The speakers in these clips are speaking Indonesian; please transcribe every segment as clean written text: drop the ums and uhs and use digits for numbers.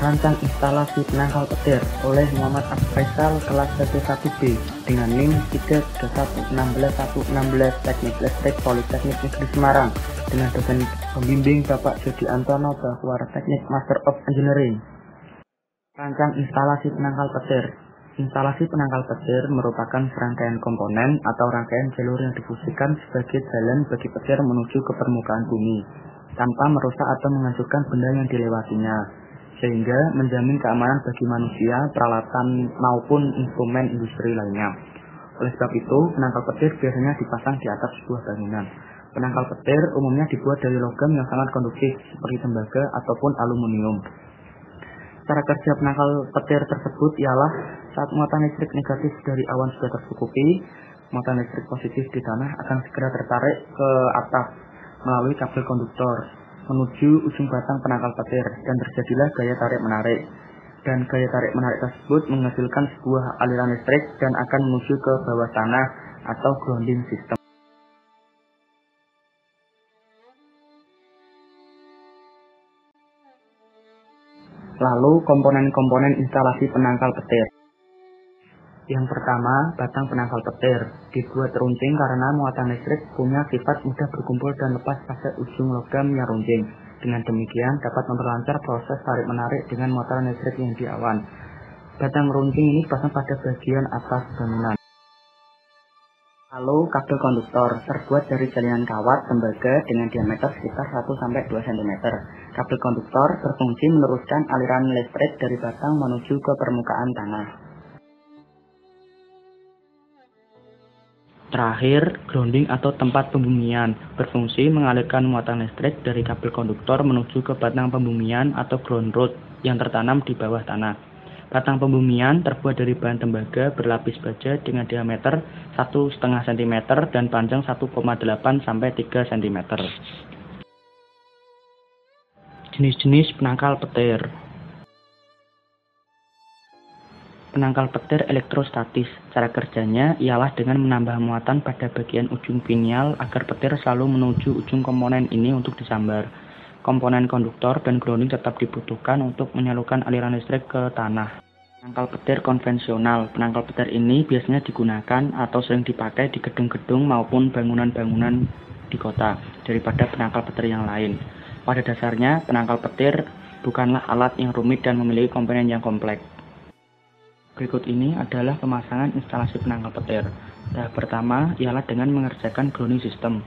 Merancang instalasi penangkal petir oleh Muhammad Faisal kelas 11B dengan NIM 3311616 Teknik Listrik Politeknik Negeri Semarang dengan dosen pembimbing Bapak Jody Antono Bahwar Teknik Master of Engineering. Rancang instalasi penangkal petir. Instalasi penangkal petir merupakan serangkaian komponen atau rangkaian jalur yang difungsikan sebagai jalan bagi petir menuju ke permukaan bumi tanpa merusak atau menghancurkan benda yang dilewatinya, sehingga menjamin keamanan bagi manusia, peralatan, maupun instrumen industri lainnya. Oleh sebab itu, penangkal petir biasanya dipasang di atap sebuah bangunan. Penangkal petir umumnya dibuat dari logam yang sangat konduktif seperti tembaga ataupun aluminium. Cara kerja penangkal petir tersebut ialah saat muatan listrik negatif dari awan sudah tercukupi, muatan listrik positif di tanah akan segera tertarik ke atap melalui kabel konduktor menuju ujung batang penangkal petir dan terjadilah gaya tarik-menarik. Dan gaya tarik-menarik tersebut menghasilkan sebuah aliran listrik dan akan menuju ke bawah tanah atau grounding system. Lalu komponen-komponen instalasi penangkal petir. Yang pertama, batang penangkal petir dibuat runcing karena muatan listrik punya sifat mudah berkumpul dan lepas pada ujung logam yang runcing. Dengan demikian dapat memperlancar proses tarik-menarik dengan muatan listrik yang di awan. Batang runcing ini dipasang pada bagian atas bangunan. Lalu kabel konduktor terbuat dari jalinan kawat tembaga dengan diameter sekitar 1-2 cm. Kabel konduktor berfungsi meneruskan aliran listrik dari batang menuju ke permukaan tanah. Terakhir, grounding atau tempat pembumian berfungsi mengalirkan muatan listrik dari kabel konduktor menuju ke batang pembumian atau ground rod yang tertanam di bawah tanah. Batang pembumian terbuat dari bahan tembaga berlapis baja dengan diameter 1,5 cm dan panjang 1,8-3 cm. Jenis-jenis penangkal petir. Penangkal petir elektrostatis. Cara kerjanya ialah dengan menambah muatan pada bagian ujung pinial agar petir selalu menuju ujung komponen ini untuk disambar. Komponen konduktor dan grounding tetap dibutuhkan untuk menyalurkan aliran listrik ke tanah. Penangkal petir konvensional. Penangkal petir ini biasanya digunakan atau sering dipakai di gedung-gedung maupun bangunan-bangunan di kota daripada penangkal petir yang lain. Pada dasarnya, penangkal petir bukanlah alat yang rumit dan memiliki komponen yang kompleks. Berikut ini adalah pemasangan instalasi penangkal petir. Tahap pertama ialah dengan mengerjakan grounding system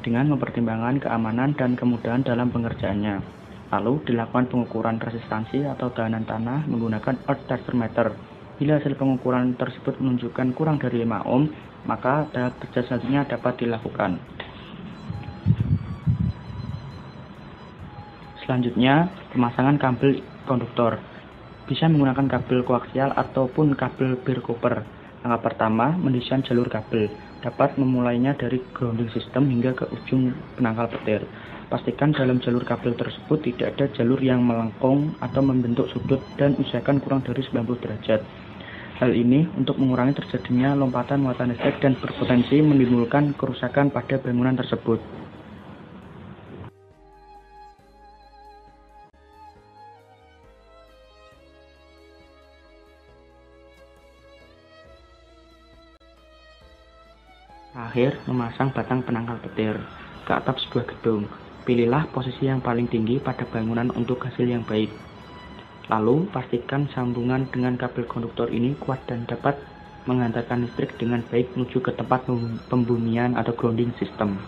dengan mempertimbangkan keamanan dan kemudahan dalam pengerjaannya. Lalu dilakukan pengukuran resistansi atau tahanan tanah menggunakan earth tester meter. Bila hasil pengukuran tersebut menunjukkan kurang dari 5 ohm, maka tahap kerja selanjutnya dapat dilakukan. Selanjutnya, pemasangan kabel konduktor. Bisa menggunakan kabel koaksial ataupun kabel bear copper. Langkah pertama, mendesain jalur kabel. Dapat memulainya dari grounding system hingga ke ujung penangkal petir. Pastikan dalam jalur kabel tersebut tidak ada jalur yang melengkung atau membentuk sudut dan usahakan kurang dari 90 derajat. Hal ini untuk mengurangi terjadinya lompatan muatan listrik dan berpotensi menimbulkan kerusakan pada bangunan tersebut. Terakhir, memasang batang penangkal petir ke atap sebuah gedung. Pilihlah posisi yang paling tinggi pada bangunan untuk hasil yang baik. Lalu, pastikan sambungan dengan kabel konduktor ini kuat dan dapat mengantarkan listrik dengan baik menuju ke tempat pembumian atau grounding system.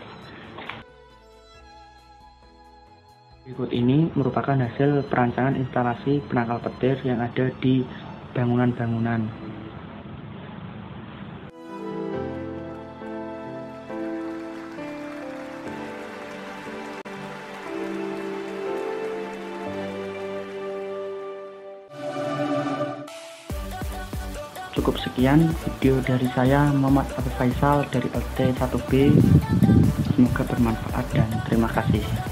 Berikut ini merupakan hasil perancangan instalasi penangkal petir yang ada di bangunan-bangunan. Cukup sekian video dari saya, Muhammad Abu Faisal dari LT1B. Semoga bermanfaat dan terima kasih.